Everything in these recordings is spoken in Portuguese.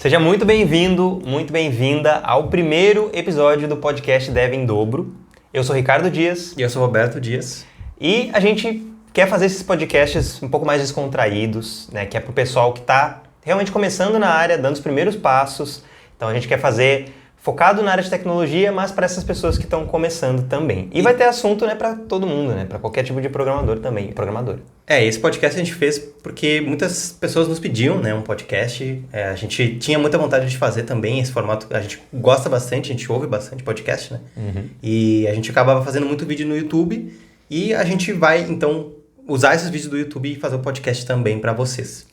Seja muito bem-vindo, muito bem-vinda ao primeiro episódio do podcast Dev em Dobro. Eu sou Ricardo Dias. E eu sou Roberto Dias. E a gente quer fazer esses podcasts um pouco mais descontraídos, né? Que é pro pessoal que está realmente começando na área, dando os primeiros passos. Então a gente quer fazer focado na área de tecnologia, mas para essas pessoas que estão começando também. E vai ter assunto, né, para todo mundo, né? Para qualquer tipo de programador também, programadora. Esse podcast a gente fez porque muitas pessoas nos pediam, né, um podcast. A gente tinha muita vontade de fazer também esse formato. A gente gosta bastante, a gente ouve bastante podcast, né? Uhum. E a gente acabava fazendo muito vídeo no YouTube e a gente vai, então, usar esses vídeos do YouTube e fazer o podcast também para vocês.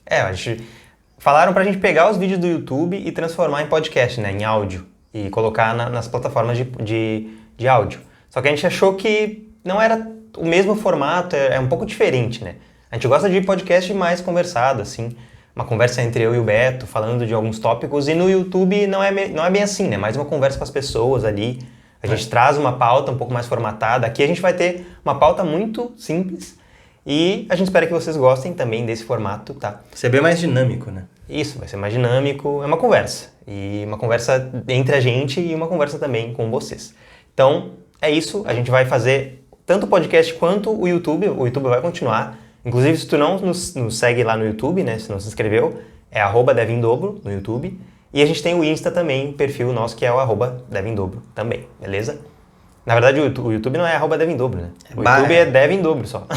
Falaram pra gente pegar os vídeos do YouTube e transformar em podcast, né, em áudio. E colocar nas plataformas de áudio. Só que a gente achou que não era o mesmo formato, é um pouco diferente, né? A gente gosta de podcast mais conversado, assim, uma conversa entre eu e o Beto, falando de alguns tópicos, e no YouTube não é bem assim, né? Mais uma conversa com as pessoas ali, a gente traz uma pauta um pouco mais formatada. Aqui a gente vai ter uma pauta muito simples e a gente espera que vocês gostem também desse formato, tá? Vai ser bem mais dinâmico, né? Isso, vai ser mais dinâmico, é uma conversa. E uma conversa entre a gente e uma conversa também com vocês. Então, é isso. A gente vai fazer tanto o podcast quanto o YouTube. O YouTube vai continuar. Inclusive, se tu não nos segue lá no YouTube, né? Se não se inscreveu, é @devindobro no YouTube. E a gente tem o Insta também, o perfil nosso, que é o @devindobro também, beleza? Na verdade, o YouTube não é @devindobro, né? O YouTube é Devindobro só.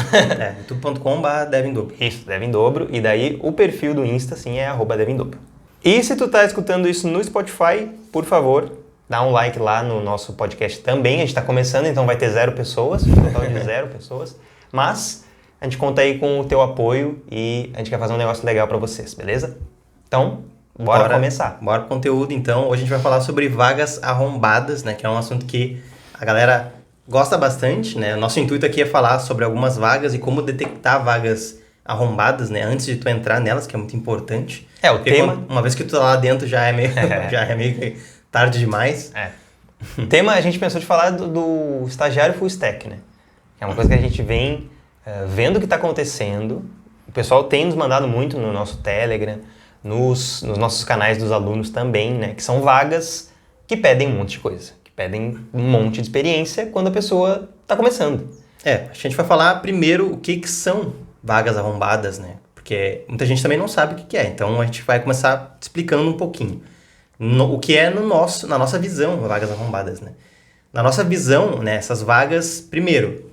youtube.com/devindobro. Isso, Devindobro. E daí, o perfil do Insta, sim, é @devindobro. E se tu tá escutando isso no Spotify, por favor, dá um like lá no nosso podcast também. A gente tá começando, então vai ter 0 pessoas, um total de 0 pessoas. Mas a gente conta aí com o teu apoio e a gente quer fazer um negócio legal pra vocês, beleza? Então, bora começar. Bora pro conteúdo, então. Hoje a gente vai falar sobre vagas arrombadas, né? Que é um assunto que a galera gosta bastante, né? O nosso intuito aqui é falar sobre algumas vagas e como detectar vagas arrombadas, né? Antes de tu entrar nelas, que é muito importante. Tema... Uma vez que tu tá lá dentro, já é meio tarde demais. O tema, a gente pensou de falar do estagiário full stack, né? É uma coisa que a gente vem vendo o que está acontecendo. O pessoal tem nos mandado muito no nosso Telegram, nos nossos canais dos alunos também, né? Que são vagas que pedem um monte de coisa. Que pedem um monte de experiência quando a pessoa está começando. A gente vai falar primeiro o que são vagas arrombadas, né? Porque muita gente também não sabe o que é. Então, a gente vai começar explicando um pouquinho. O que é na nossa visão, vagas arrombadas, né? Na nossa visão, né, essas vagas, primeiro,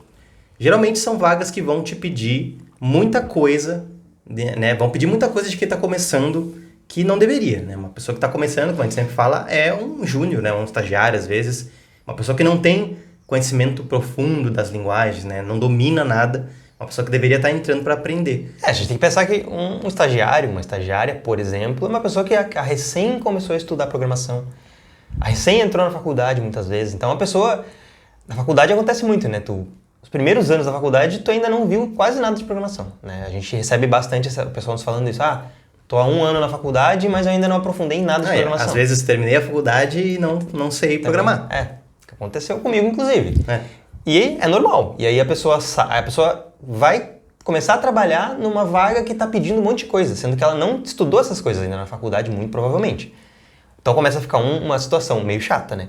geralmente são vagas que vão te pedir muita coisa, né? Vão pedir muita coisa de quem está começando que não deveria, né? Uma pessoa que está começando, como a gente sempre fala, é um júnior, né? Um estagiário, às vezes. Uma pessoa que não tem conhecimento profundo das linguagens, né? Não domina nada. Uma pessoa que deveria estar entrando para aprender. A gente tem que pensar que um estagiário, uma estagiária, por exemplo, é uma pessoa que recém começou a estudar programação. Recém entrou na faculdade, muitas vezes. Então, a pessoa... Na faculdade acontece muito, né? Os primeiros anos da faculdade, tu ainda não viu quase nada de programação, né? A gente recebe bastante o pessoal nos falando isso. Tô há 1 ano na faculdade, mas eu ainda não aprofundei em nada de programação. Às vezes, terminei a faculdade e não sei programar. Que aconteceu comigo, inclusive. E é normal. E aí a pessoa vai começar a trabalhar numa vaga que está pedindo um monte de coisa, sendo que ela não estudou essas coisas ainda na faculdade, muito provavelmente. Então começa a ficar uma situação meio chata, né?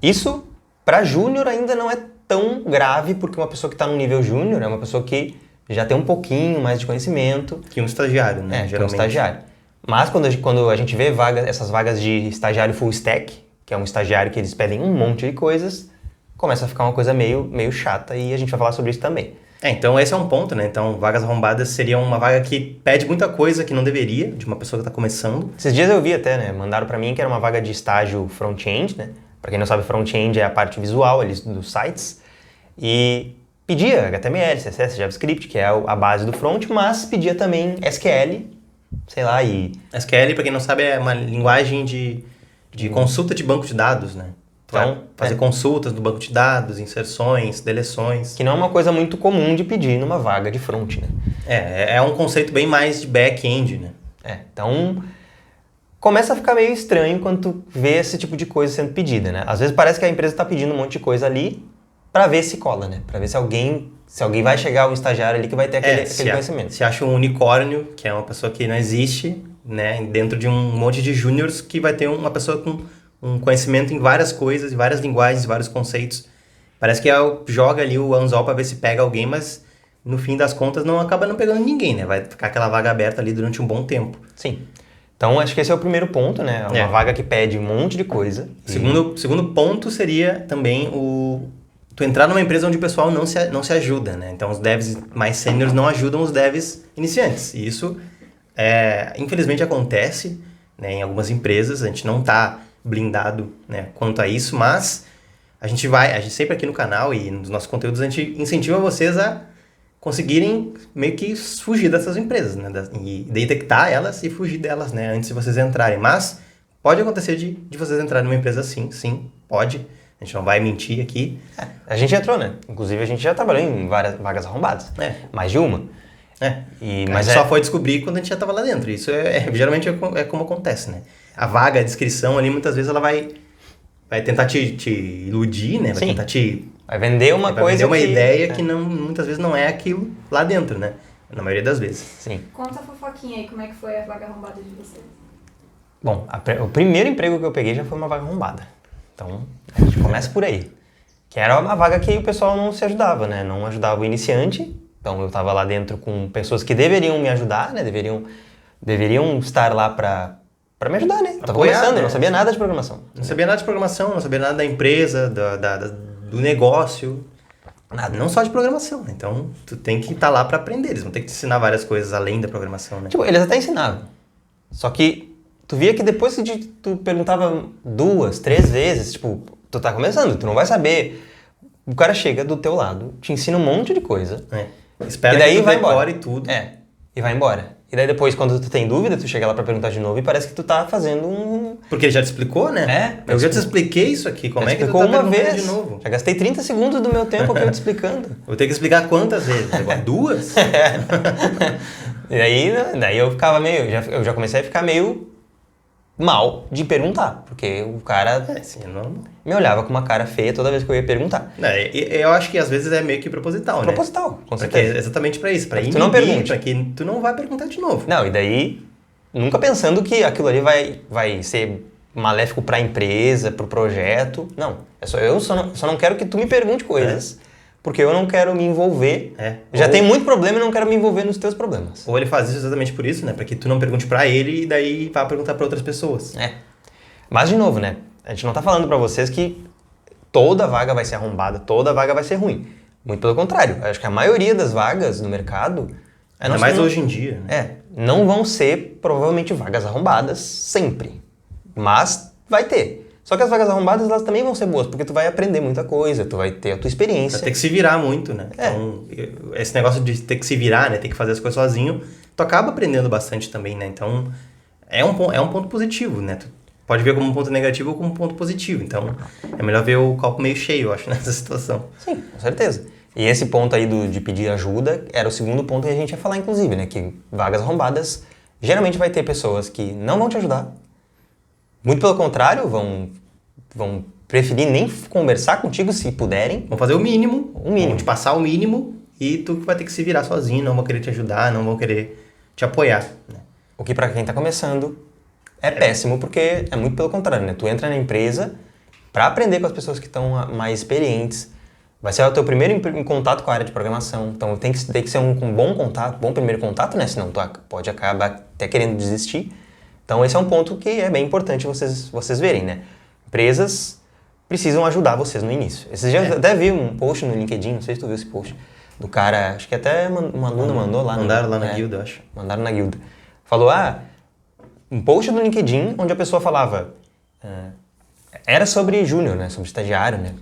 Isso, para júnior, ainda não é tão grave, porque uma pessoa que está no nível júnior é uma pessoa que já tem um pouquinho mais de conhecimento. Que um estagiário, né? Geralmente. Que um estagiário. Mas quando a gente vê essas vagas de estagiário full stack, que é um estagiário que eles pedem um monte de coisas, começa a ficar uma coisa meio chata e a gente vai falar sobre isso também. Então esse é um ponto, né? Então, vagas arrombadas seria uma vaga que pede muita coisa que não deveria, de uma pessoa que está começando. Esses dias eu vi até, né? Mandaram para mim que era uma vaga de estágio front-end, né? Para quem não sabe, front-end é a parte visual ali dos sites. E pedia HTML, CSS, JavaScript, que é a base do front, mas pedia também SQL, sei lá, e... SQL, para quem não sabe, é uma linguagem de consulta de banco de dados, né? Então, fazer consultas do banco de dados, inserções, deleções. Que não é uma coisa muito comum de pedir numa vaga de front, né? É um conceito bem mais de back-end, né? Então começa a ficar meio estranho quando tu vê esse tipo de coisa sendo pedida, né? Às vezes parece que a empresa está pedindo um monte de coisa ali para ver se cola, né? Para ver se alguém vai chegar, um estagiário ali que vai ter aquele conhecimento. Se acha um unicórnio, que é uma pessoa que não existe, né, dentro de um monte de júniors que vai ter uma pessoa com um conhecimento em várias coisas, em várias linguagens, vários conceitos. Parece que joga ali o anzol para ver se pega alguém, mas no fim das contas não acaba não pegando ninguém, né? Vai ficar aquela vaga aberta ali durante um bom tempo. Sim. Então, acho que esse é o primeiro ponto, né? Uma vaga que pede um monte de coisa. Segundo ponto seria também tu entrar numa empresa onde o pessoal não se ajuda, né? Então, os devs mais sêniors não ajudam os devs iniciantes. E isso, infelizmente, acontece, né, em algumas empresas. A gente não está blindado, né, quanto a isso, mas a gente sempre aqui no canal e nos nossos conteúdos, a gente incentiva vocês a conseguirem meio que fugir dessas empresas, né? E detectar elas e fugir delas, né? Antes de vocês entrarem. Mas pode acontecer de vocês entrarem numa empresa assim, sim, pode. A gente não vai mentir aqui. A gente entrou, né? Inclusive, a gente já trabalhou em várias vagas arrombadas. Mais de uma. Mas só foi descobrir quando a gente já estava lá dentro. Isso geralmente é como acontece, né? A vaga, a descrição ali, muitas vezes ela vai tentar te iludir, né? Vai tentar vai vender uma coisa, vender uma ideia que muitas vezes não é aquilo lá dentro, né? Na maioria das vezes. Sim. Conta a fofoquinha aí, como é que foi a vaga arrombada de vocês? Bom, o primeiro emprego que eu peguei já foi uma vaga arrombada. Então, a gente começa por aí. Que era uma vaga que o pessoal não se ajudava, né? Não ajudava o iniciante. Então, eu estava lá dentro com pessoas que deveriam me ajudar, né? Deveriam estar lá para me ajudar, né? Eu tava começando, eu não sabia nada de programação. Não sabia nada de programação, não sabia nada da empresa, do negócio, nada, não só de programação. Então, tu tem que estar lá para aprender. Eles vão ter que te ensinar várias coisas além da programação, né? Tipo, eles até ensinavam. Só que tu via que depois que tu perguntava 2, 3 vezes, tipo, tu tá começando, tu não vai saber. O cara chega do teu lado, te ensina um monte de coisa. Espera e daí que tu vai decore embora. tudo. E vai embora. E daí depois, quando tu tem dúvida, tu chega lá pra perguntar de novo e parece que tu tá fazendo um... Porque ele já te explicou, né? Eu já te expliquei isso aqui. Como é que tu tá perguntando de novo? Já gastei 30 segundos do meu tempo aqui eu te explicando. Vou ter que explicar quantas vezes? 2? E daí eu ficava eu já comecei a ficar meio mal de perguntar. Porque o cara me olhava com uma cara feia toda vez que eu ia perguntar. Eu acho que às vezes é meio que proposital, né? Proposital, com certeza. Porque é exatamente pra isso. Pra tu não pergunte. Pra que tu não vai perguntar de novo. Não, e daí, nunca pensando que aquilo ali vai ser maléfico pra empresa, pro projeto. Não, eu só não quero que tu me pergunte coisas, porque eu não quero me envolver. Já tem muito problema e não quero me envolver nos teus problemas. Ou ele faz isso exatamente por isso, né? Pra que tu não pergunte pra ele e daí vá perguntar pra outras pessoas. Mas, de novo, né? A gente não tá falando pra vocês que toda vaga vai ser arrombada, toda vaga vai ser ruim. Muito pelo contrário. Eu acho que a maioria das vagas no mercado... Ainda mais hoje em dia, né? Não vão ser, provavelmente, vagas arrombadas sempre. Mas vai ter. Só que as vagas arrombadas, elas também vão ser boas, porque tu vai aprender muita coisa, tu vai ter a tua experiência. Vai ter que se virar muito, né? Então, esse negócio de ter que se virar, né? Ter que fazer as coisas sozinho, tu acaba aprendendo bastante também, né? Então, é um ponto positivo, né? Tu pode ver como um ponto negativo ou como um ponto positivo. Então, é melhor ver o copo meio cheio, eu acho, nessa situação. Sim, com certeza. E esse ponto aí de pedir ajuda era o segundo ponto que a gente ia falar, inclusive, né? Que vagas arrombadas, geralmente vai ter pessoas que não vão te ajudar. Muito pelo contrário, vão preferir nem conversar contigo se puderem. Vão fazer o mínimo. Vão te passar o mínimo e tu vai ter que se virar sozinho, não vão querer te ajudar, não vão querer te apoiar, né? O que pra quem tá começando é péssimo, porque é muito pelo contrário, né? Tu entra na empresa pra aprender com as pessoas que estão mais experientes. Vai ser o teu primeiro contato com a área de programação. Então tem que ser um bom contato, bom primeiro contato, né? Senão tu pode acabar até querendo desistir. Então esse é um ponto que é bem importante vocês verem, né? Empresas precisam ajudar vocês no início. Esses dias eu até vi um post no LinkedIn, não sei se tu viu esse post, do cara, acho que até uma aluna mandou lá. Mandaram lá na guilda, eu acho. Mandaram na guilda. Falou, um post do LinkedIn onde a pessoa falava, era sobre júnior, né? Sobre estagiário, né?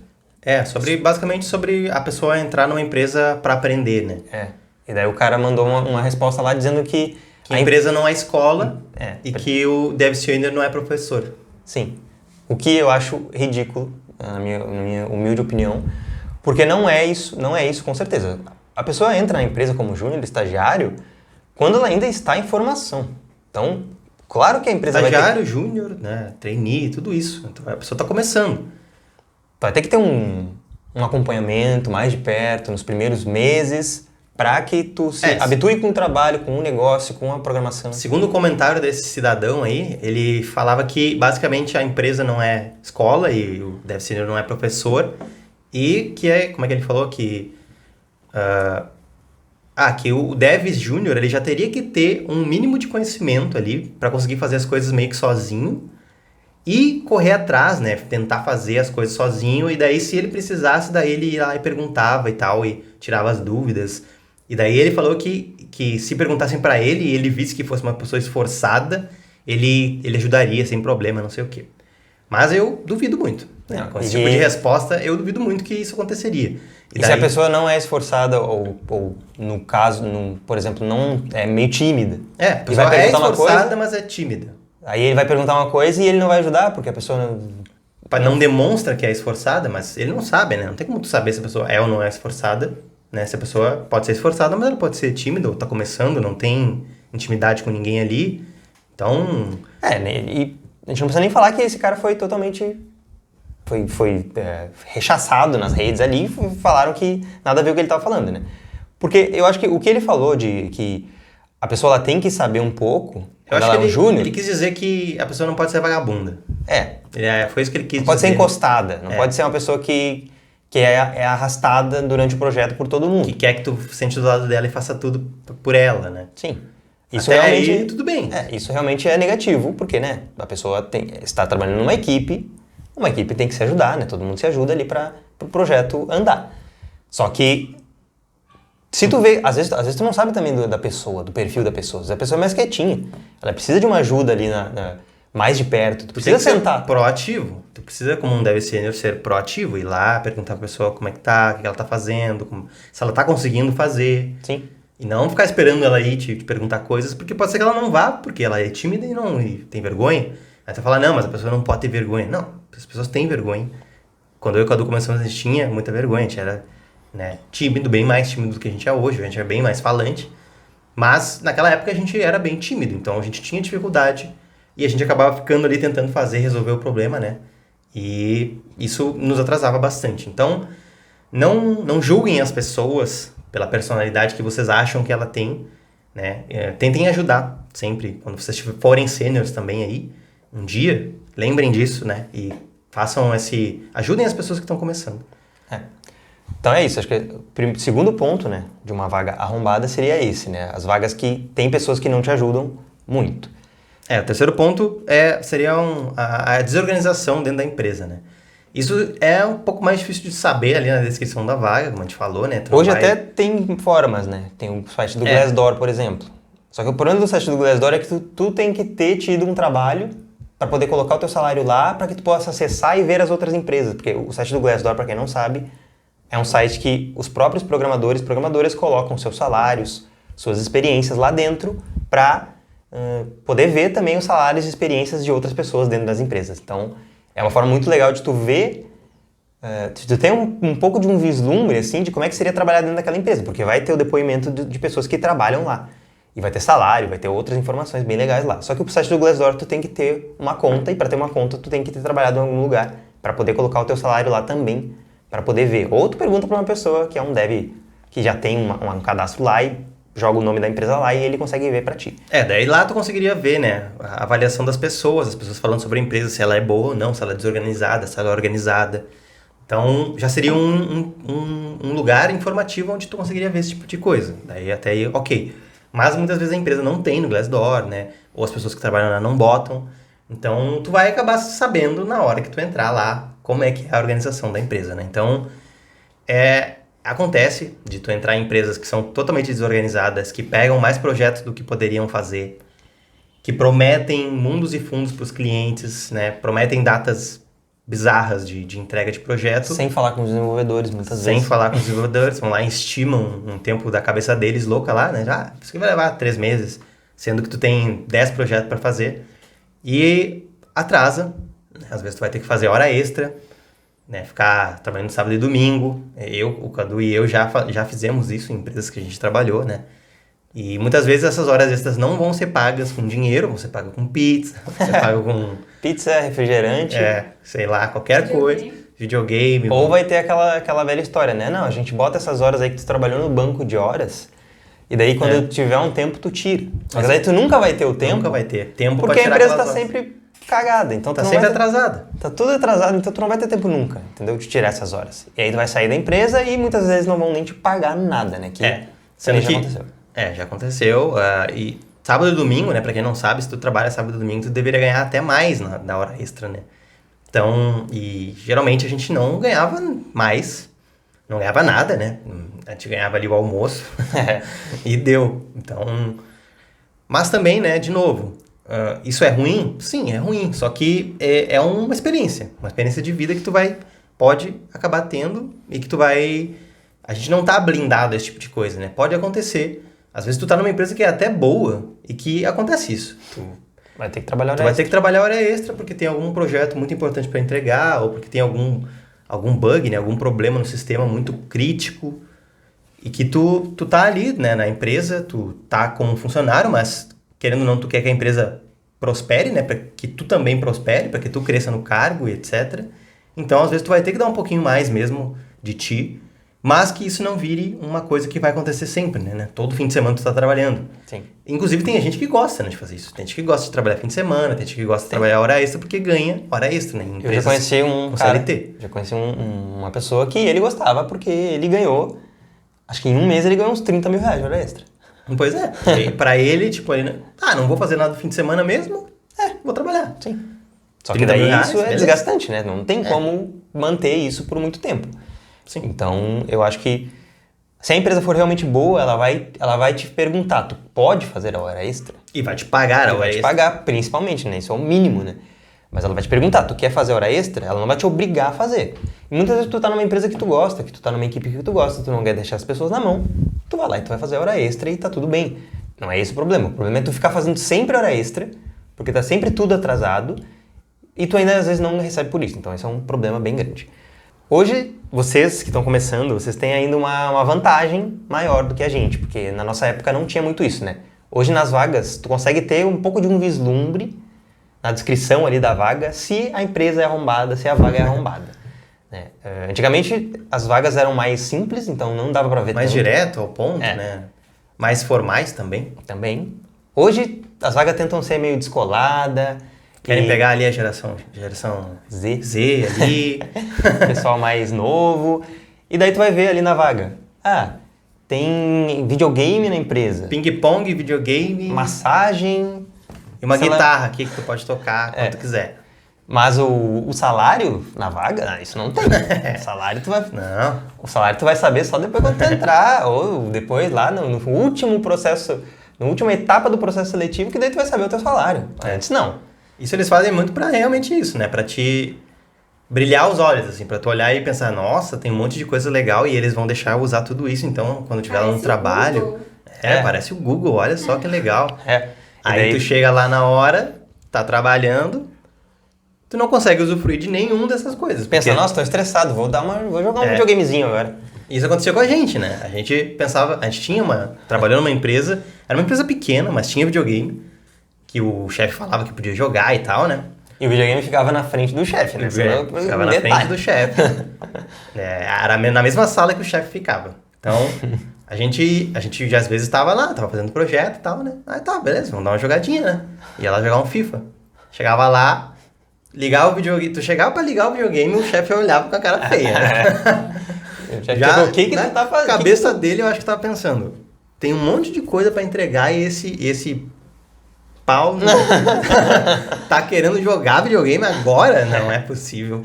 Basicamente sobre a pessoa entrar numa empresa para aprender, né? E daí o cara mandou uma resposta lá dizendo que a empresa não é escola e que o dev senior não é professor. Sim. O que eu acho ridículo, na minha humilde opinião, porque não é isso com certeza. A pessoa entra na empresa como júnior, estagiário, quando ela ainda está em formação. Então, claro que a empresa estagiário, júnior, né, trainee, tudo isso. Então, a pessoa está começando. Vai ter que ter um acompanhamento mais de perto nos primeiros meses, para que tu se É, habitue com o trabalho, com o negócio, com a programação. Segundo o comentário desse cidadão aí, ele falava que basicamente a empresa não é escola e o dev senior não é professor e que é, como é que ele falou, que o dev júnior ele já teria que ter um mínimo de conhecimento ali para conseguir fazer as coisas meio que sozinho e correr atrás, né, tentar fazer as coisas sozinho e daí se ele precisasse, daí ele ia lá e perguntava e tal e tirava as dúvidas. E daí ele falou que se perguntassem pra ele e ele visse que fosse uma pessoa esforçada, ele ajudaria sem problema, não sei o quê. Mas eu duvido muito. Né? Não, Com esse tipo de resposta, eu duvido muito que isso aconteceria. E se a pessoa não é esforçada ou no caso, por exemplo, não é meio tímida. A e pessoa vai é perguntar uma esforçada, coisa, mas é tímida. aí ele vai perguntar uma coisa e ele não vai ajudar, porque a pessoa Não demonstra que é esforçada, mas ele não sabe, né? Não tem como tu saber se a pessoa é ou não é esforçada. Né? Se a pessoa pode ser esforçada, mas ela pode ser tímida ou tá começando, não tem intimidade com ninguém ali. Então... E a gente não precisa nem falar que esse cara foi totalmente... Foi rechaçado nas redes ali e falaram que nada a ver com o que ele estava falando, né? Porque eu acho que o que ele falou de que a pessoa ela tem que saber um pouco, quando ela é um júnior... Ele quis dizer que a pessoa não pode ser vagabunda. Foi isso que ele quis dizer. Não pode ser encostada, não pode ser uma pessoa que é arrastada durante o projeto por todo mundo. Que quer que tu sente do lado dela e faça tudo por ela, né? Sim. Isso Até realmente, aí, tudo bem. Isso realmente é negativo, porque, né, a pessoa está trabalhando numa equipe, uma equipe tem que se ajudar, né? Todo mundo se ajuda ali para o projeto andar. Só que, se tu vê, às vezes tu não sabe também da pessoa, do perfil da pessoa. Às vezes a pessoa é mais quietinha, ela precisa de uma ajuda ali mais de perto, tu precisa sentar. Proativo. Tu precisa, como um dev sênior, ser proativo, ir lá, perguntar pra pessoa como é que tá, o que ela tá fazendo, se ela tá conseguindo fazer. Sim. E não ficar esperando ela ir te perguntar coisas, porque pode ser que ela não vá, porque ela é tímida e tem vergonha. Aí tu fala, não, mas a pessoa não pode ter vergonha. Não, as pessoas têm vergonha. Quando eu e o Cadu começamos, a gente tinha muita vergonha, a gente era, né, tímido, bem mais tímido do que a gente é hoje, a gente é bem mais falante. Mas naquela época a gente era bem tímido, então a gente tinha dificuldade e a gente acabava ficando ali tentando resolver o problema, né? E isso nos atrasava bastante. Então, não julguem as pessoas pela personalidade que vocês acham que ela tem, né? Tentem ajudar sempre. Quando vocês forem sêniors também aí, um dia, lembrem disso, né? E ajudem as pessoas que estão começando. Então é isso, acho que o segundo ponto, né, de uma vaga arrombada seria esse, né? As vagas que tem pessoas que não te ajudam muito. O terceiro ponto seria a desorganização dentro da empresa, né? Isso é um pouco mais difícil de saber ali na descrição da vaga, como a gente falou, né? Hoje até tem formas, né? Tem o site do Glassdoor, por exemplo. Só que o problema do site do Glassdoor é que tu tem que ter tido um trabalho para poder colocar o teu salário lá, para que tu possa acessar e ver as outras empresas. Porque o site do Glassdoor, para quem não sabe, é um site que os próprios programadoras colocam seus salários, suas experiências lá dentro para poder ver também os salários e experiências de outras pessoas dentro das empresas. Então, é uma forma muito legal de tu ver, de tu ter um pouco de um vislumbre, assim, de como é que seria trabalhar dentro daquela empresa, porque vai ter o depoimento de pessoas que trabalham lá. E vai ter salário, vai ter outras informações bem legais lá. Só que o site do Glassdoor, tu tem que ter uma conta, e para ter uma conta, tu tem que ter trabalhado em algum lugar, para poder colocar o teu salário lá também, para poder ver. Ou tu pergunta para uma pessoa que é um dev, que já tem um cadastro lá e joga o nome da empresa lá e ele consegue ver pra ti. Daí lá tu conseguiria ver, né, a avaliação das pessoas, as pessoas falando sobre a empresa, se ela é boa ou não, se ela é desorganizada, se ela é organizada. Então, já seria um lugar informativo onde tu conseguiria ver esse tipo de coisa. Daí até aí, ok. Mas muitas vezes a empresa não tem no Glassdoor, né, ou as pessoas que trabalham lá não botam. Então, tu vai acabar sabendo na hora que tu entrar lá como é que é a organização da empresa, né. Então, acontece de tu entrar em empresas que são totalmente desorganizadas, que pegam mais projetos do que poderiam fazer, que prometem mundos e fundos para os clientes, né? Prometem datas bizarras de entrega de projeto. Sem falar com os desenvolvedores, muitas vezes. Sem falar com os desenvolvedores. Vão lá e estimam um tempo da cabeça deles louca lá, né? Isso aqui vai levar 3 meses, sendo que tu tem 10 projetos para fazer. E atrasa, né? Às vezes tu vai ter que fazer hora extra, né, ficar trabalhando sábado e domingo. O Cadu e eu já fizemos isso em empresas que a gente trabalhou, né? E muitas vezes essas horas extras não vão ser pagas com dinheiro, vão ser pagas com pizza, vão ser pagas com... Pizza, refrigerante. sei lá, qualquer coisa. videogame. Ou vai ter aquela velha história, né? Não, a gente bota essas horas aí que tu trabalhou no banco de horas, e daí quando tiver um tempo, tu tira. Mas daí tu nunca vai ter o tempo. Nunca vai ter tempo pra porque a tirar empresa tá aquelas horas. sempre cagada. Então Tá tu não sempre vai ter- atrasada. Tá tudo atrasado, então tu não vai ter tempo nunca, entendeu? De tirar essas horas. E aí tu vai sair da empresa e muitas vezes não vão nem te pagar nada, né? Que Sendo já que... aconteceu. Já aconteceu. E sábado e domingo, né? Pra quem não sabe, se tu trabalha sábado e domingo, tu deveria ganhar até mais na hora extra, né? Então, e geralmente a gente não ganhava mais, não ganhava nada, né? A gente ganhava ali o almoço e deu. Então, mas também, né, de novo, isso é ruim? Sim, é ruim, só que é uma experiência de vida que tu pode acabar tendo e que tu vai... A gente não tá blindado a esse tipo de coisa, né? Pode acontecer. Às vezes tu tá numa empresa que é até boa e que acontece isso. Vai ter que trabalhar Tu vai ter que trabalhar hora extra porque tem algum projeto muito importante para entregar ou porque tem algum bug, né? Algum problema no sistema muito crítico e que tu tá ali, né? Na empresa, tu tá como funcionário, mas querendo ou não, tu quer que a empresa prospere, né? Para que tu também prospere, para que tu cresça no cargo e etc. Então, às vezes, tu vai ter que dar um pouquinho mais mesmo de ti, mas que isso não vire uma coisa que vai acontecer sempre, né? Todo fim de semana tu tá trabalhando. Sim. Inclusive, tem gente que gosta, né, de fazer isso. Tem gente que gosta de trabalhar fim de semana, tem gente que gosta de trabalhar hora extra porque ganha hora extra, né? Em Eu já empresas conheci um com cara, CLT. já conheci uma pessoa que ele gostava porque ele ganhou, acho que em um mês ele ganhou uns 30 mil reais de hora extra. Pois é. E pra ele, tipo, não vou fazer nada no fim de semana mesmo, vou trabalhar. Sim. Só que 30 mil daí reais, isso é beleza. desgastante, né? Não tem como manter isso por muito tempo. Sim. Então, eu acho que se a empresa for realmente boa, ela vai te perguntar, tu pode fazer a hora extra? E vai te pagar a Ela hora vai te extra. pagar, principalmente, né? Isso é o mínimo, né? Mas ela vai te perguntar, tu quer fazer hora extra? Ela não vai te obrigar a fazer. E muitas vezes tu tá numa empresa que tu gosta, que tu tá numa equipe que tu gosta, tu não quer deixar as pessoas na mão, tu vai lá e tu vai fazer hora extra e tá tudo bem. Não é esse o problema. O problema é tu ficar fazendo sempre hora extra, porque tá sempre tudo atrasado, e tu ainda às vezes não recebe por isso. Então esse é um problema bem grande. Hoje, vocês que estão começando, vocês têm ainda uma vantagem maior do que a gente, porque na nossa época não tinha muito isso, né? Hoje nas vagas, tu consegue ter um pouco de um vislumbre na descrição ali da vaga, se a empresa é arrombada, se a vaga é arrombada. Né? Antigamente, as vagas eram mais simples, então não dava pra ver Mais tanto. direto ao ponto, É. né? Mais formais também. Também. Hoje, as vagas tentam ser meio descolada. Querem e pegar ali a geração Z, Z ali. pessoal mais novo. E daí tu vai ver ali na vaga. Tem videogame na empresa, Ping-pong, videogame massagem, e uma sei lá. guitarra aqui que tu pode tocar quando tu quiser. mas o salário na vaga, isso não tem. Não. O salário tu vai saber só depois quando tu entrar, ou depois lá no último processo, na última etapa do processo seletivo, que daí tu vai saber o teu salário. Antes não. Isso eles fazem muito pra realmente isso, né? Pra te brilhar os olhos, assim, pra tu olhar e pensar, nossa, tem um monte de coisa legal e eles vão deixar eu usar tudo isso, então, quando tiver lá no Parece o trabalho... Google. Parece o Google, olha só que legal. E Aí daí- tu chega lá na hora, tá trabalhando, tu não consegue usufruir de nenhum dessas coisas. Pensa, porque nossa, tô estressado, vou jogar um É. videogamezinho agora. Isso aconteceu com a gente, né? A gente pensava, a gente trabalhou numa empresa, era uma empresa pequena, mas tinha videogame, que o chefe falava que podia jogar e tal, né? E o videogame ficava na frente do chefe, né? Ficava na frente do chefe. Era na mesma sala que o chefe ficava. Então, a gente já às vezes estava lá, tava fazendo projeto e tal, né? Aí tá, beleza, vamos dar uma jogadinha, né? Ia lá jogar um FIFA. Chegava lá, ligava o videogame, tu chegava pra ligar o videogame, o chefe olhava com a cara feia, né? Já, o que na tu tá fazendo? cabeça dele, eu acho que tava pensando, tem um monte de coisa pra entregar e esse pau tá querendo jogar videogame agora? Não é possível.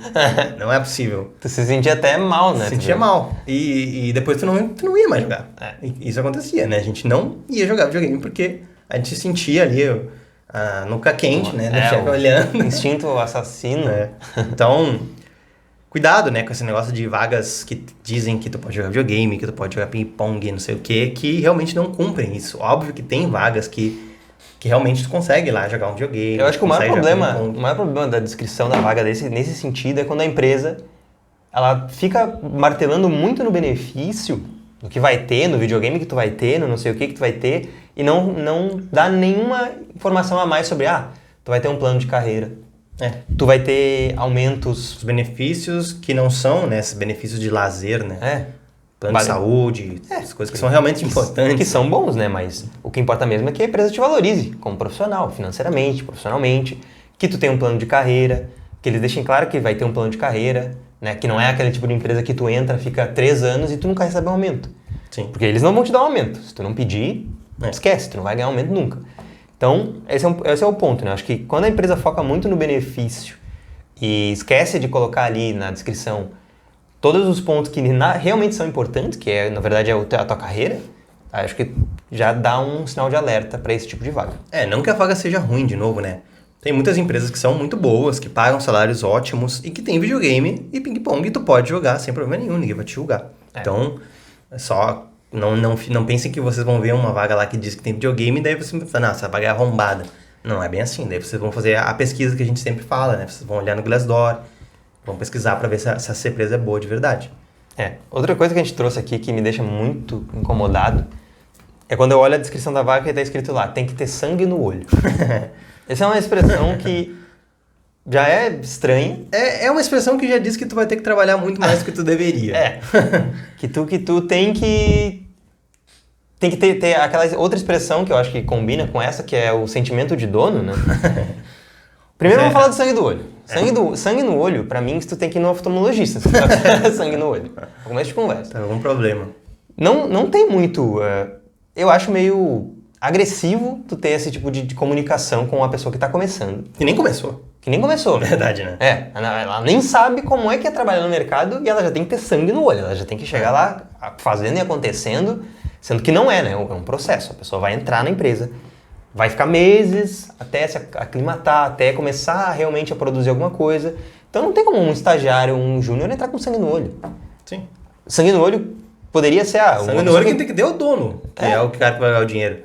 Não é possível. Tu se sentia até mal, né? Se sentia mal. E depois tu não ia mais jogar. E isso acontecia, né? A gente não ia jogar videogame porque a gente se sentia ali a nuca quente, né? Do chefe o olhando. instinto assassino. Então, cuidado, né, com esse negócio de vagas que dizem que tu pode jogar videogame, que tu pode jogar ping-pong, não sei o quê, que realmente não cumprem isso. Óbvio que tem vagas que realmente tu consegue ir lá jogar um videogame. Eu acho que o maior consegue jogar problema, ping-pong. da descrição da vaga nesse sentido é quando a empresa ela fica martelando muito no benefício do que vai ter, no videogame que tu vai ter, no não sei o que tu vai ter, e não dá nenhuma informação a mais sobre, tu vai ter um plano de carreira, Tu vai ter aumentos... Os benefícios que não são, né? Esses benefícios de lazer, né? Plano de saúde, essas coisas que são realmente importantes. Que são bons, né? Mas o que importa mesmo é que a empresa te valorize como profissional, financeiramente, profissionalmente, que tu tenha um plano de carreira, que eles deixem claro que vai ter um plano de carreira, né? Que não é aquele tipo de empresa que tu entra, fica 3 anos e tu nunca recebe um aumento. Sim. Porque eles não vão te dar um aumento. Se tu não pedir, esquece, tu não vai ganhar aumento nunca. Então, esse é o ponto, né? Acho que quando a empresa foca muito no benefício e esquece de colocar ali na descrição todos os pontos que realmente são importantes, que na verdade é a tua carreira, acho que já dá um sinal de alerta para esse tipo de vaga. Não que a vaga seja ruim, de novo, né? Tem muitas empresas que são muito boas, que pagam salários ótimos e que tem videogame e ping-pong e tu pode jogar sem problema nenhum, ninguém vai te julgar. Então, só não pensem que vocês vão ver uma vaga lá que diz que tem videogame e daí vocês vão pensar, essa vaga é arrombada. Não é bem assim, daí vocês vão fazer a pesquisa que a gente sempre fala, né? Vocês vão olhar no Glassdoor, vão pesquisar para ver se essa empresa é boa de verdade. Outra coisa que a gente trouxe aqui que me deixa muito incomodado é quando eu olho a descrição da vaga e está escrito lá, tem que ter sangue no olho. Essa é uma expressão que já é estranha. É uma expressão que já diz que tu vai ter que trabalhar muito mais do que tu deveria. Que tu tem que ter aquela outra expressão que eu acho que combina com essa, que é o sentimento de dono, né? Primeiro vamos falar do sangue do olho. Sangue no olho, pra mim, tu tem que ir no oftalmologista se tu tá sangue no olho. No começo de conversa. Tá algum problema. Não tem muito... eu acho meio agressivo tu ter esse tipo de comunicação com a pessoa que tá começando. E nem começou. Que nem começou. Verdade, né? Ela nem sabe como é que é trabalhar no mercado e ela já tem que ter sangue no olho. Ela já tem que chegar lá fazendo e acontecendo, sendo que não é, né? É um processo. A pessoa vai entrar na empresa, vai ficar meses até se aclimatar, até começar realmente a produzir alguma coisa. Então não tem como um estagiário, um júnior entrar com sangue no olho. Sim. Sangue no olho poderia ser... sangue no olho quem tem que ter é o dono, que é o cara que vai pagar o dinheiro.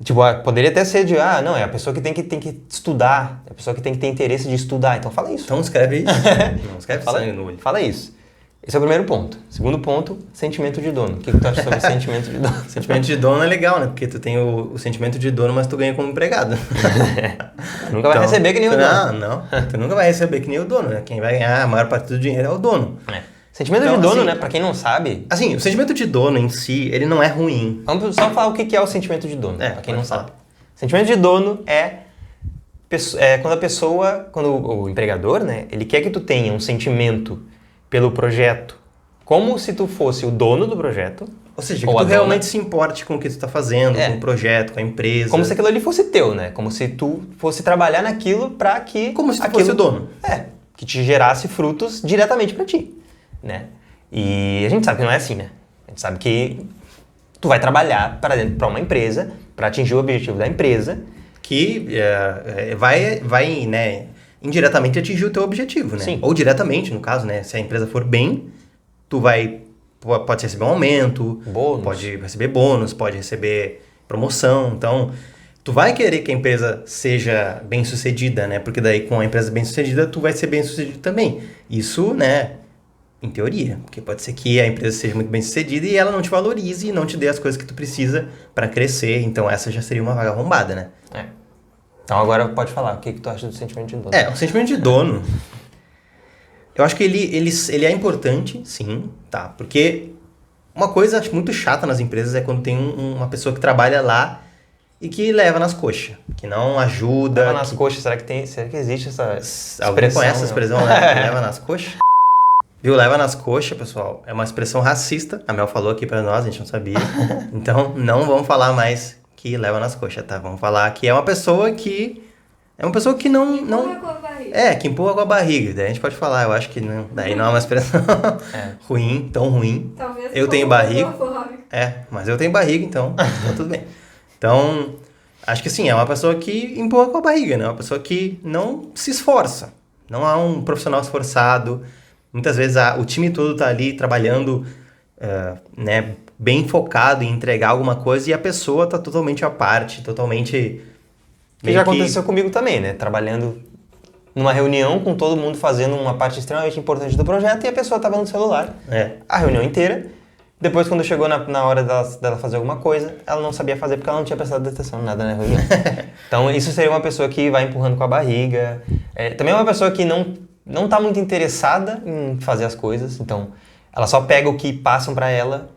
Tipo, poderia até ser de, não, é a pessoa que tem que estudar, é a pessoa que tem que ter interesse de estudar, então fala isso. Então escreve isso. Não escreve sangue no olho. Fala isso. Esse é o primeiro ponto. Segundo ponto, sentimento de dono. O que tu acha sobre sentimento de dono? Sentimento de dono é legal, né? Porque tu tem o sentimento de dono, mas tu ganha como empregado. Nunca vai receber que nem o dono. Não. Tu nunca vai receber que nem o dono, né? Quem vai ganhar a maior parte do dinheiro é o dono. Sentimento de dono, assim, né? Pra quem não sabe... Assim, o sentimento de dono em si, ele não é ruim. Vamos só falar o que é o sentimento de dono, pra quem não sabe. Sentimento de dono é quando o empregador, né? Ele quer que tu tenha um sentimento pelo projeto como se tu fosse o dono do projeto. Ou seja, que tu realmente se importe com o que tu tá fazendo, com o projeto, com a empresa. Como se aquilo ali fosse teu, né? Como se tu fosse trabalhar naquilo pra que... Como se tu fosse o dono. Que te gerasse frutos diretamente pra ti, né? E a gente sabe que não é assim, né? A gente sabe que tu vai trabalhar pra uma empresa, pra atingir o objetivo da empresa. Que vai, né, indiretamente atingir o teu objetivo, né? Sim. Ou diretamente, no caso, né? Se a empresa for bem, tu pode receber um aumento, pode receber bônus, pode receber promoção. Então, tu vai querer que a empresa seja bem-sucedida, né? Porque daí, com a empresa bem-sucedida, tu vai ser bem-sucedido também. Isso, né, em teoria. Porque pode ser que a empresa seja muito bem-sucedida e ela não te valorize e não te dê as coisas que tu precisa para crescer. Então, essa já seria uma vaga arrombada, né? Então, agora pode falar. O que tu acha do sentimento de dono? O sentimento de dono... Eu acho que ele é importante, sim, tá? Porque uma coisa muito chata nas empresas é quando tem uma pessoa que trabalha lá e que leva nas coxas, que não ajuda... Leva nas coxas, será que existe essa expressão? Alguém conhece essa expressão, né? Leva nas coxas? Viu? Leva nas coxas, pessoal, é uma expressão racista. A Mel falou aqui pra nós, a gente não sabia. Então, não vamos falar mais que leva nas coxas, tá? Vamos falar que é uma pessoa que... não... Empurra com a barriga. Que empurra com a barriga. Daí a gente pode falar, eu acho que não, daí não é uma expressão ruim, tão ruim. Talvez eu tenho barriga. Mas eu tenho barriga, então tá tudo bem. Então, acho que sim, é uma pessoa que empurra com a barriga, né? Uma pessoa que não se esforça. Não é um profissional esforçado. Muitas vezes o time todo tá ali trabalhando, né, bem focado em entregar alguma coisa e a pessoa tá totalmente à parte, totalmente... Que já aconteceu comigo também, né? Trabalhando numa reunião com todo mundo fazendo uma parte extremamente importante do projeto e a pessoa estava no celular a reunião inteira Depois, quando chegou na hora dela fazer alguma coisa, ela não sabia fazer porque ela não tinha prestado atenção em nada na reunião. Então, isso seria uma pessoa que vai empurrando com a barriga. Também é uma pessoa que não tá muito interessada em fazer as coisas. Então, ela só pega o que passam pra ela.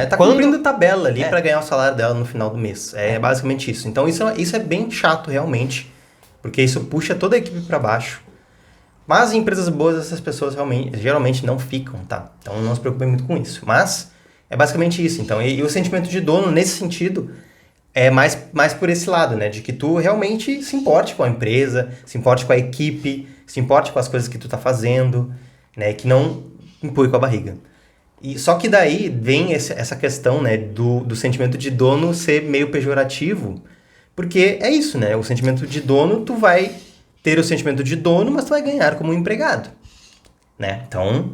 Tá cumprindo tabela ali pra ganhar o salário dela no final do mês. É basicamente isso. Então, isso é bem chato, realmente. Porque isso puxa toda a equipe pra baixo. Mas em empresas boas, essas pessoas geralmente não ficam, tá? Então, não se preocupem muito com isso. Mas é basicamente isso. Então, e o sentimento de dono, nesse sentido, é mais por esse lado, né? De que tu realmente se importe com a empresa, se importe com a equipe, se importe com as coisas que tu tá fazendo, né? Que não empurre com a barriga. E só que daí vem essa questão, né? Do sentimento de dono ser meio pejorativo. Porque é isso, né? O sentimento de dono, tu vai ter o sentimento de dono, mas tu vai ganhar como empregado, né? Então,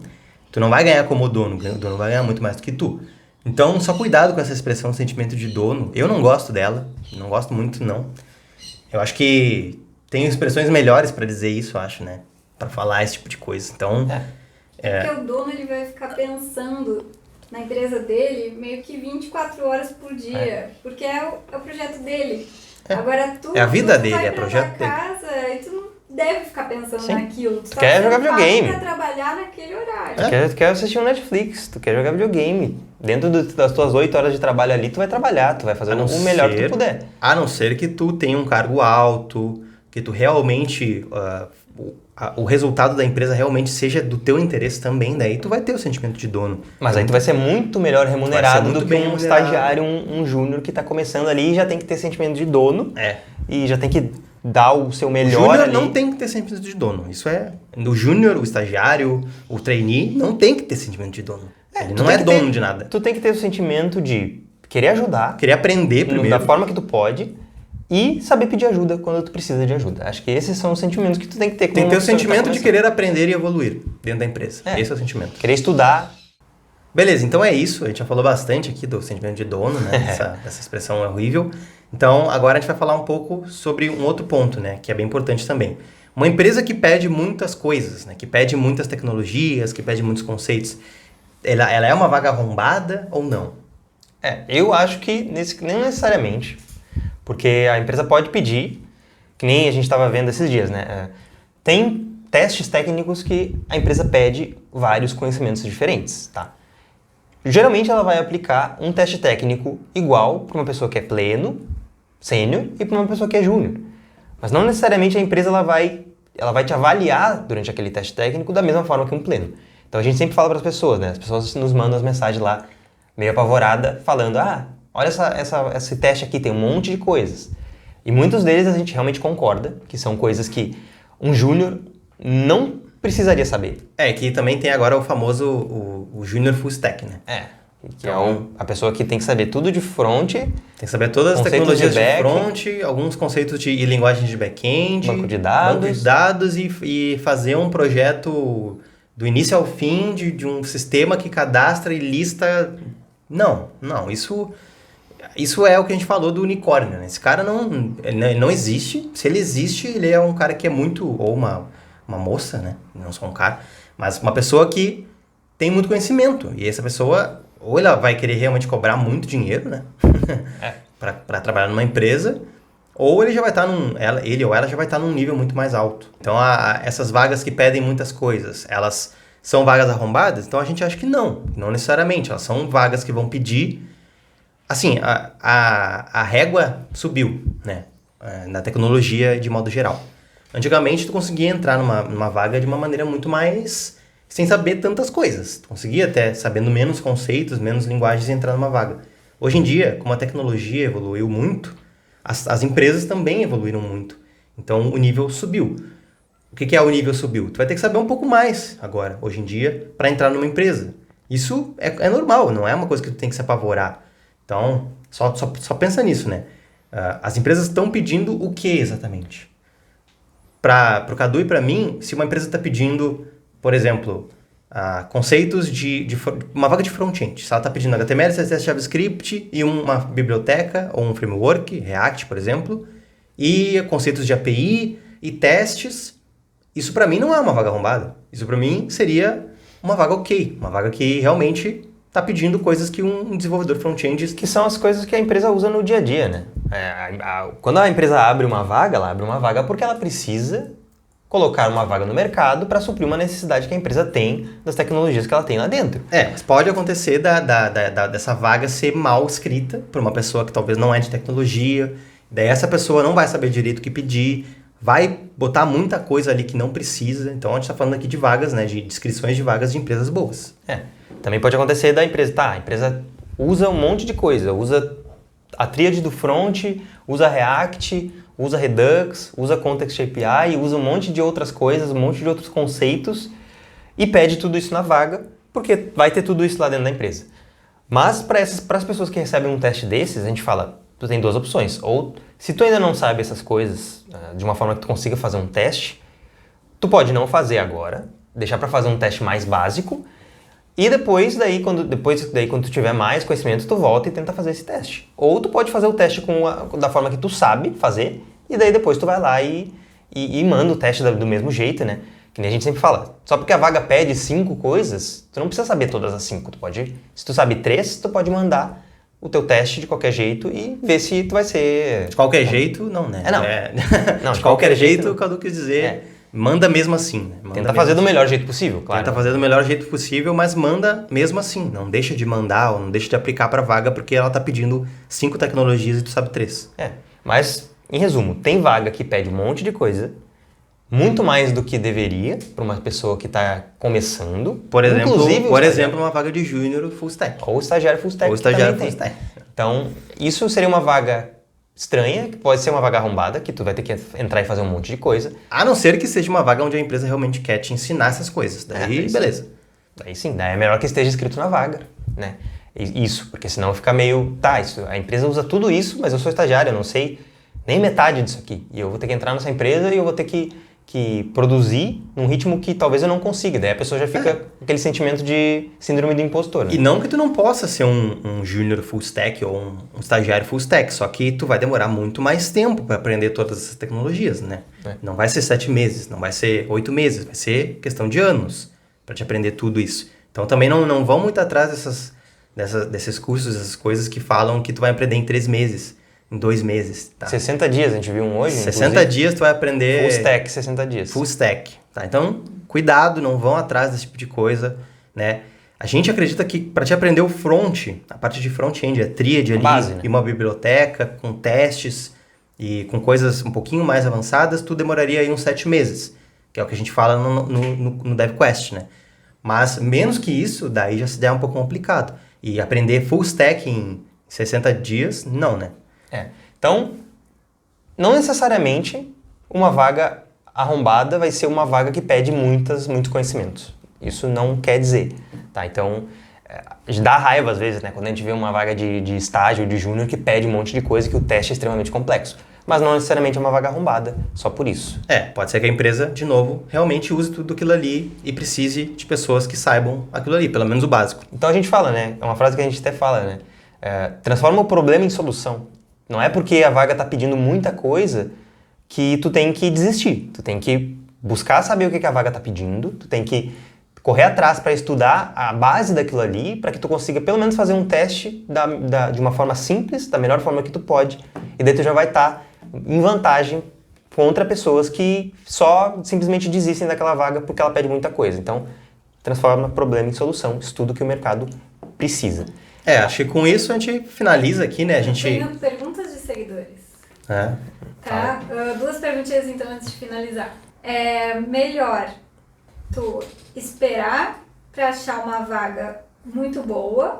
tu não vai ganhar como dono, o dono vai ganhar muito mais do que tu. Então, só cuidado com essa expressão sentimento de dono. Eu não gosto dela, não gosto muito, não. Eu acho que tem expressões melhores pra dizer isso, eu acho, né? Pra falar esse tipo de coisa. Então, Porque o dono ele vai ficar pensando na empresa dele meio que 24 horas por dia, porque é o projeto dele. Agora tu é a vida tu dele, vai é projeto pra casa e tu não deve ficar pensando naquilo. Tu só quer jogar sendo pago videogame. pra trabalhar naquele horário. Tu quer assistir um Netflix, tu quer jogar videogame. Dentro das tuas 8 horas de trabalho ali, tu vai trabalhar, tu vai fazer o melhor que tu puder. A não ser que tu tenha um cargo alto, que tu realmente... o resultado da empresa realmente seja do teu interesse também, daí tu vai ter o sentimento de dono. Mas aí tu vai ser muito melhor remunerado muito do que bem um remunerado. estagiário, um júnior que tá começando ali e já tem que ter sentimento de dono. É. E já tem que dar o seu O melhor júnior ali. não tem que ter sentimento de dono. Isso é... O júnior, o estagiário, o trainee, não tem que ter sentimento de dono. Ele Tu não tem é que dono ter- de nada. Tu tem que ter o sentimento de querer ajudar, Querer aprender primeiro. da forma que tu pode, e saber pedir ajuda quando tu precisa de ajuda. Acho que esses são os sentimentos que tu tem que ter. Tem que ter o sentimento de começando. querer aprender e evoluir dentro da empresa. Esse é o sentimento. Querer estudar. Beleza, então é isso. A gente já falou bastante aqui do sentimento de dono, né? Essa expressão é horrível. Então, agora a gente vai falar um pouco sobre um outro ponto, né? Que é bem importante também. Uma empresa que pede muitas coisas, né? Que pede muitas tecnologias, que pede muitos conceitos. Ela é uma vaga arrombada ou não? Eu acho que não necessariamente. Porque a empresa pode pedir, que nem a gente estava vendo esses dias, né? Tem testes técnicos que a empresa pede vários conhecimentos diferentes, tá? Geralmente ela vai aplicar um teste técnico igual para uma pessoa que é pleno, sênior, e para uma pessoa que é júnior. Mas não necessariamente a empresa ela vai te avaliar durante aquele teste técnico da mesma forma que um pleno. Então a gente sempre fala para as pessoas, né? As pessoas nos mandam as mensagens lá, meio apavorada, falando: olha esse teste aqui, tem um monte de coisas. E muitos deles a gente realmente concorda, que são coisas que um júnior não precisaria saber. Que também tem agora o famoso o Junior Full Stack, né? Que é a pessoa que tem que saber tudo de front, Tem que saber todas as conceitos tecnologias de back, front, alguns conceitos de linguagem de back-end, banco de dados e fazer um projeto do início ao fim de um sistema que cadastra e lista. Não, isso é o que a gente falou do unicórnio, né? Esse cara ele não existe. Se ele existe, ele é um cara que é muito... Ou uma moça, né? Não só um cara. Mas uma pessoa que tem muito conhecimento. E essa pessoa, ou ela vai querer realmente cobrar muito dinheiro, né? Para trabalhar numa empresa, ou ele já vai estar ele ou ela já vai estar num nível muito mais alto. Então, essas vagas que pedem muitas coisas, elas são vagas arrombadas? Então, a gente acha que não necessariamente. Elas são vagas que vão pedir... Assim, a régua subiu, né? Na tecnologia de modo geral. Antigamente, tu conseguia entrar numa vaga de uma maneira muito mais... sem saber tantas coisas. Tu conseguia até, sabendo menos conceitos, menos linguagens, entrar numa vaga. Hoje em dia, como a tecnologia evoluiu muito, as empresas também evoluíram muito. Então, o nível subiu. O que é o nível subiu? Tu vai ter que saber um pouco mais agora, hoje em dia, para entrar numa empresa. Isso é normal, não é uma coisa que tu tem que se apavorar. Então, só pensa nisso, né? As empresas estão pedindo o que exatamente? Para o Cadu e para mim, se uma empresa está pedindo, por exemplo, conceitos de uma vaga de front-end. Se ela está pedindo HTML, CSS, JavaScript e uma biblioteca ou um framework, React, por exemplo, e conceitos de API e testes, isso para mim não é uma vaga arrombada. Isso para mim seria uma vaga ok, uma vaga que realmente tá pedindo coisas que um desenvolvedor front-end... Que são as coisas que a empresa usa no dia a dia, né? Quando a empresa abre uma vaga, ela abre uma vaga porque ela precisa colocar uma vaga no mercado para suprir uma necessidade que a empresa tem das tecnologias que ela tem lá dentro. Mas pode acontecer dessa vaga ser mal escrita por uma pessoa que talvez não é de tecnologia, daí essa pessoa não vai saber direito o que pedir, vai botar muita coisa ali que não precisa. Então a gente está falando aqui de vagas, né, de descrições de vagas de empresas boas. Também pode acontecer da empresa, a empresa usa um monte de coisa, usa a tríade do front, usa React, usa Redux, usa Context API, usa um monte de outras coisas, um monte de outros conceitos e pede tudo isso na vaga, porque vai ter tudo isso lá dentro da empresa. Mas para as pessoas que recebem um teste desses, a gente fala, tu tem duas opções. Ou, se tu ainda não sabe essas coisas de uma forma que tu consiga fazer um teste, tu pode não fazer agora, deixar para fazer um teste mais básico, e depois quando tu tiver mais conhecimento, tu volta e tenta fazer esse teste. Ou tu pode fazer o teste da forma que tu sabe fazer, e daí depois tu vai lá e manda o teste do mesmo jeito, né? Que nem a gente sempre fala. Só porque a vaga pede 5 coisas, tu não precisa saber todas as 5. Se tu sabe 3, tu pode mandar o teu teste de qualquer jeito e ver se tu vai ser... De qualquer jeito, não, né? Não, de qualquer jeito, o que eu quis dizer... Manda mesmo assim, né? Tenta fazer do melhor jeito possível, claro. Tenta fazer do melhor jeito possível, mas manda mesmo assim. Não deixa de mandar ou não deixa de aplicar para vaga porque ela tá pedindo 5 tecnologias e tu sabe 3. Mas, em resumo, tem vaga que pede um monte de coisa, muito mais do que deveria para uma pessoa que está começando. Por exemplo, uma vaga de júnior full stack. Ou estagiário full stack. Então, isso seria uma vaga estranha, que pode ser uma vaga arrombada, que tu vai ter que entrar e fazer um monte de coisa. A não ser que seja uma vaga onde a empresa realmente quer te ensinar essas coisas. Daí, beleza. Daí sim, daí é melhor que esteja escrito na vaga, né? Isso, porque senão fica meio... a empresa usa tudo isso, mas eu sou estagiário, eu não sei nem metade disso aqui. E eu vou ter que entrar nessa empresa e eu vou ter que produzir num ritmo que talvez eu não consiga. Daí a pessoa já fica com aquele sentimento de síndrome do impostor. Né? E não que tu não possa ser um júnior full stack ou um estagiário full stack, só que tu vai demorar muito mais tempo para aprender todas essas tecnologias, né? Não vai ser 7 meses, não vai ser 8 meses, vai ser questão de anos para te aprender tudo isso. Então também não vão muito atrás desses cursos, dessas coisas que falam que tu vai aprender em 3 meses. Em 2 meses, tá? 60 dias, a gente viu um hoje, 60 dias tu vai aprender... Full stack, 60 dias. Full stack, tá? Então, cuidado, não vão atrás desse tipo de coisa, né? A gente acredita que para te aprender o front, a parte de front-end, a tríade ali, base, né? E uma biblioteca com testes e com coisas um pouquinho mais avançadas, tu demoraria aí uns 7 meses, que é o que a gente fala no DevQuest, né? Mas menos que isso, daí já se der um pouco complicado. E aprender full stack em 60 dias, não, né? Então, não necessariamente uma vaga arrombada vai ser uma vaga que pede muitos conhecimentos. Isso não quer dizer, tá? Então, dá raiva às vezes, né? Quando a gente vê uma vaga de estágio ou de júnior que pede um monte de coisa, que o teste é extremamente complexo. Mas não necessariamente é uma vaga arrombada, só por isso. Pode ser que a empresa, de novo, realmente use tudo aquilo ali e precise de pessoas que saibam aquilo ali, pelo menos o básico. Então a gente fala, né? É uma frase que a gente até fala, né? Transforma o problema em solução. Não é porque a vaga está pedindo muita coisa que tu tem que desistir. Tu tem que buscar saber o que a vaga está pedindo, tu tem que correr atrás para estudar a base daquilo ali, para que tu consiga pelo menos fazer um teste de uma forma simples, da melhor forma que tu pode, e daí tu já vai estar em vantagem contra pessoas que só simplesmente desistem daquela vaga porque ela pede muita coisa. Então, transforma problema em solução, estuda o que o mercado precisa. Acho que com isso a gente finaliza aqui, né? Tenho perguntas de seguidores. Tá? 2 perguntinhas então antes de finalizar. É melhor tu esperar para achar uma vaga muito boa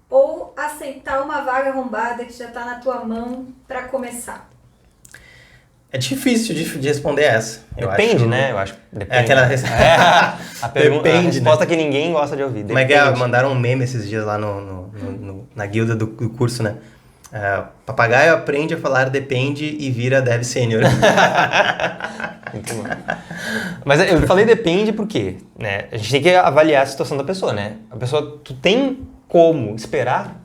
ou aceitar uma vaga arrombada que já tá na tua mão para começar? É difícil de responder essa. Depende, né? Eu acho. Depende. Aquela a pergunta, depende, a resposta né? que ninguém gosta de ouvir. Como é que é? Mandaram um meme esses dias lá na guilda do curso, né? Papagaio aprende a falar depende e vira dev sênior. Muito bom. Mas eu falei depende porque, né? A gente tem que avaliar a situação da pessoa, né? A pessoa, tu tem como esperar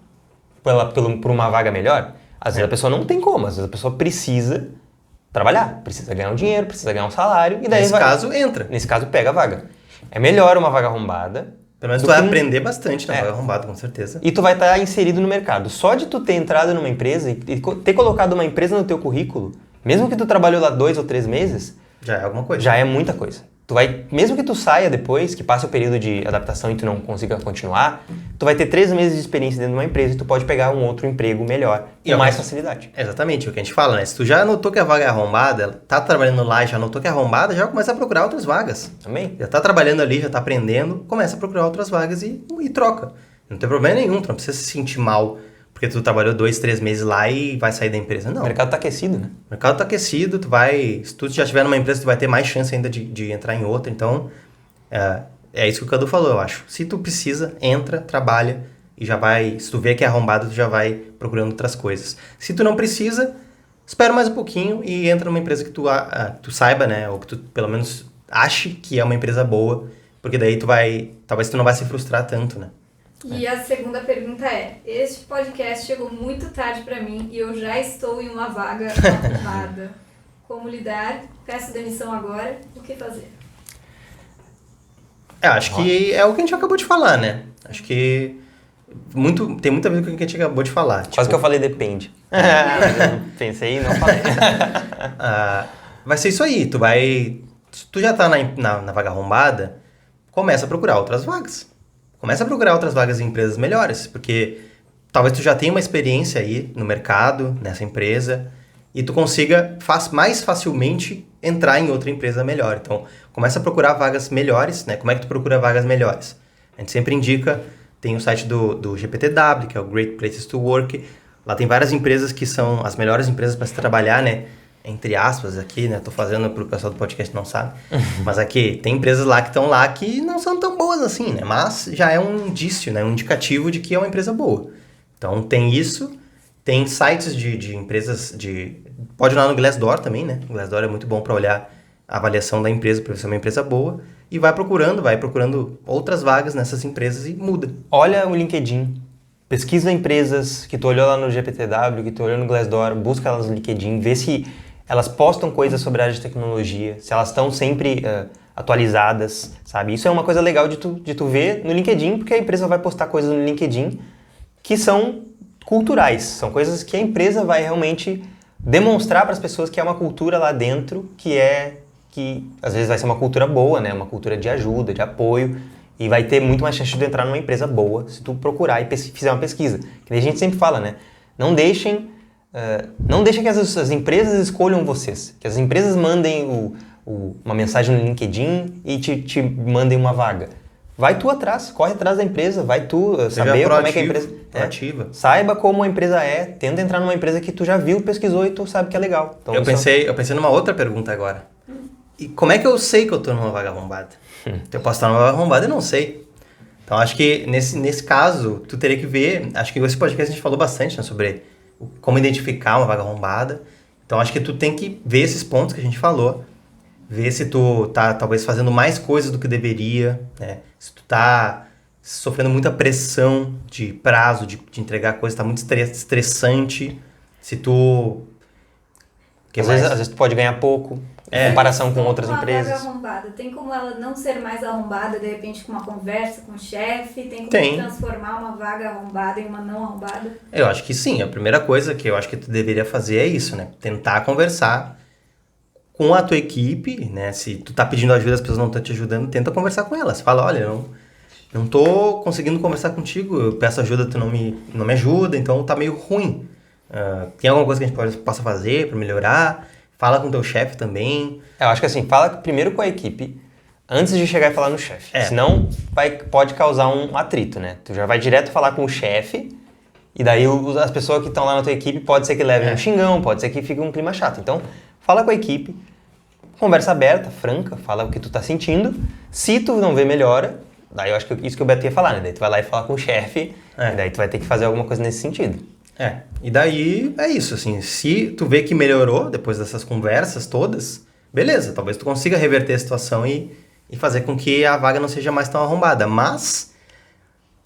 por uma vaga melhor? Às vezes a pessoa não tem como, às vezes a pessoa precisa trabalhar, precisa ganhar um dinheiro, precisa ganhar um salário e daí Nesse caso, entra. Nesse caso, pega a vaga. É melhor uma vaga arrombada Pelo menos tu vai aprender bastante na vaga arrombada, com certeza. E tu vai estar inserido no mercado. Só de tu ter entrado numa empresa e ter colocado uma empresa no teu currículo, mesmo que tu trabalhou lá 2 ou 3 meses... Já é alguma coisa. Já é muita coisa. Tu vai, mesmo que tu saia depois, que passe o período de adaptação e tu não consiga continuar, tu vai ter 3 meses de experiência dentro de uma empresa e tu pode pegar um outro emprego melhor, com mais facilidade. Exatamente, o que a gente fala, né? Se tu já notou que a vaga é arrombada, tá trabalhando lá e já notou que é arrombada, já começa a procurar outras vagas. Também. Já tá trabalhando ali, já tá aprendendo, começa a procurar outras vagas e troca. Não tem problema nenhum, tu não precisa se sentir mal porque tu trabalhou 2, 3 meses lá e vai sair da empresa. Não. O mercado tá aquecido, né? O mercado tá aquecido, se tu já estiver numa empresa, tu vai ter mais chance ainda de entrar em outra. Então, é isso que o Cadu falou, eu acho. Se tu precisa, entra, trabalha e já vai... Se tu vê que é arrombado, tu já vai procurando outras coisas. Se tu não precisa, espera mais um pouquinho e entra numa empresa que tu saiba, né? Ou que tu, pelo menos, ache que é uma empresa boa. Porque daí talvez tu não vai se frustrar tanto, né? E a segunda pergunta é: este podcast chegou muito tarde para mim e eu já estou em uma vaga arrombada. Como lidar? Peço demissão agora. O que fazer? Acho que é o que a gente acabou de falar, né? Acho que tem muito a ver com o que a gente acabou de falar. Quase que eu falei depende. Pensei e não falei. Vai ser isso aí. Se tu já tá na vaga arrombada, começa a procurar outras vagas. Começa a procurar outras vagas em empresas melhores, porque talvez tu já tenha uma experiência aí no mercado, nessa empresa, e tu consiga mais facilmente entrar em outra empresa melhor. Então, começa a procurar vagas melhores, né? Como é que tu procura vagas melhores? A gente sempre indica, tem o site do GPTW, que é o Great Places to Work. Lá tem várias empresas que são as melhores empresas para se trabalhar, né? Entre aspas aqui, né? Tô fazendo pro pessoal do podcast que não sabe. Mas aqui, tem empresas lá que estão lá que não são tão boas assim, né? Mas já é um indício, né? Um indicativo de que é uma empresa boa. Então, tem isso. Tem sites de empresas Pode ir lá no Glassdoor também, né? O Glassdoor é muito bom para olhar a avaliação da empresa, para ver se é uma empresa boa. E vai procurando outras vagas nessas empresas e muda. Olha o LinkedIn. Pesquisa empresas que tu olhou lá no GPTW, que tu olhou no Glassdoor, busca elas no LinkedIn, vê se elas postam coisas sobre a área de tecnologia, se elas estão sempre atualizadas, sabe? Isso é uma coisa legal de tu ver no LinkedIn, porque a empresa vai postar coisas no LinkedIn que são culturais, são coisas que a empresa vai realmente demonstrar para as pessoas que é uma cultura lá dentro que às vezes vai ser uma cultura boa, né? Uma cultura de ajuda, de apoio, e vai ter muito mais chance de entrar numa empresa boa se tu procurar e fizer uma pesquisa. Que a gente sempre fala, né? Não deixem que as empresas escolham vocês. Que as empresas mandem uma mensagem no LinkedIn e te mandem uma vaga. Vai tu atrás, corre atrás da empresa, vai tu saber como é que a empresa... Proativa. Saiba como a empresa é, tenta entrar numa empresa que tu já viu, pesquisou e tu sabe que é legal. Então, eu pensei numa outra pergunta agora. E como é que eu sei que eu tô numa vaga arrombada? Eu posso estar numa vaga arrombada e não sei. Então, acho que nesse caso, tu teria que ver... Acho que nesse podcast a gente falou bastante, né, sobre como identificar uma vaga arrombada. Então, acho que tu tem que ver esses pontos que a gente falou. Ver se tu tá, talvez, fazendo mais coisas do que deveria, né? Se tu tá sofrendo muita pressão de prazo, de entregar coisa, tá muito estressante. Se tu... Às vezes tu pode ganhar pouco, em comparação com outras empresas. Uma vaga arrombada, tem como ela não ser mais arrombada, de repente, com uma conversa com o chefe? Tem como transformar uma vaga arrombada em uma não arrombada? Eu acho que sim. A primeira coisa que eu acho que tu deveria fazer é isso, né? Tentar conversar com a tua equipe, né? Se tu tá pedindo ajuda, as pessoas não estão te ajudando, tenta conversar com elas. Fala, olha, eu não tô conseguindo conversar contigo, eu peço ajuda, tu não me ajuda, então tá meio ruim. Tem alguma coisa que a gente possa fazer para melhorar? Fala com o teu chefe também. Eu acho que assim, fala primeiro com a equipe, antes de chegar e falar no chefe. Senão pode causar um atrito, né? Tu já vai direto falar com o chefe, e daí as pessoas que estão lá na tua equipe pode ser que levem um xingão, pode ser que fique um clima chato. Então, fala com a equipe, conversa aberta, franca, fala o que tu tá sentindo. Se tu não vê melhora, daí eu acho que isso que o Beto ia falar, né? Daí tu vai lá e fala com o chefe, e daí tu vai ter que fazer alguma coisa nesse sentido. E daí é isso, assim, se tu vê que melhorou depois dessas conversas todas, beleza, talvez tu consiga reverter a situação e fazer com que a vaga não seja mais tão arrombada, mas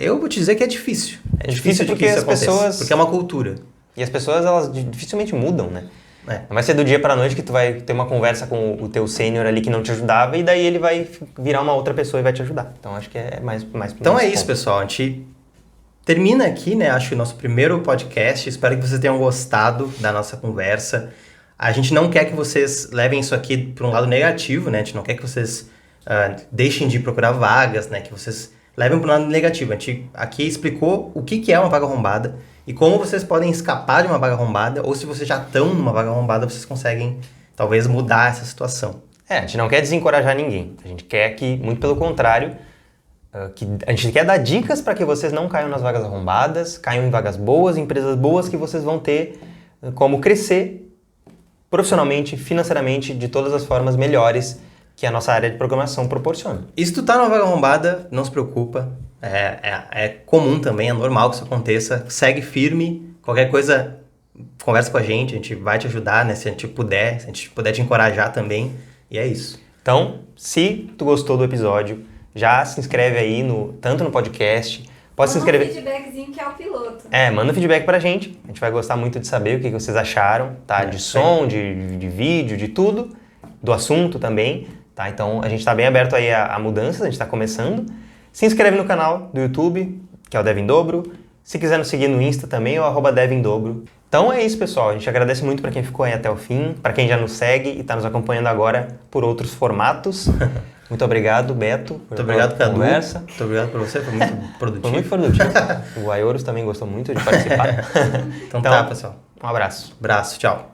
eu vou te dizer que é difícil. É difícil porque as pessoas... Porque é uma cultura. E as pessoas, elas dificilmente mudam, né? Não vai ser do dia pra noite que tu vai ter uma conversa com o teu sênior ali que não te ajudava e daí ele vai virar uma outra pessoa e vai te ajudar. Então acho que é mais Então é isso, pessoal. A gente termina aqui, né? Acho que o nosso primeiro podcast. Espero que vocês tenham gostado da nossa conversa. A gente não quer que vocês levem isso aqui para um lado negativo, né? A gente não quer que vocês deixem de procurar vagas, né? Que vocês levem para um lado negativo. A gente aqui explicou o que é uma vaga arrombada e como vocês podem escapar de uma vaga arrombada, ou se vocês já estão numa vaga arrombada, vocês conseguem talvez mudar essa situação. A gente não quer desencorajar ninguém. A gente quer que, muito pelo contrário, a gente quer dar dicas para que vocês não caiam nas vagas arrombadas, caiam em vagas boas, empresas boas que vocês vão ter como crescer profissionalmente, financeiramente, de todas as formas melhores que a nossa área de programação proporciona. E se tu tá numa vaga arrombada, não se preocupa. É comum também, é normal que isso aconteça. Segue firme, qualquer coisa, conversa com a gente vai te ajudar, né? Se a gente puder te encorajar também. E é isso. Então, se tu gostou do episódio, já se inscreve aí tanto no podcast, pode se inscrever. Manda um feedbackzinho que é o piloto. Manda um feedback pra gente. A gente vai gostar muito de saber o que vocês acharam, tá? De som, de vídeo, de tudo, do assunto também, tá? Então, a gente tá bem aberto aí a mudanças, a gente tá começando. Se inscreve no canal do YouTube, que é o Dev em Dobro. Se quiser nos seguir no Insta também, é o @Dev em Dobro. Então é isso, pessoal. A gente agradece muito para quem ficou aí até o fim, para quem já nos segue e está nos acompanhando agora por outros formatos. Muito obrigado, Beto. Muito obrigado, Cadu. Conversa. Muito obrigado por você, foi muito produtivo. Foi muito produtivo. O Aioros também gostou muito de participar. Então tá, pessoal. Um abraço. Abraço, tchau.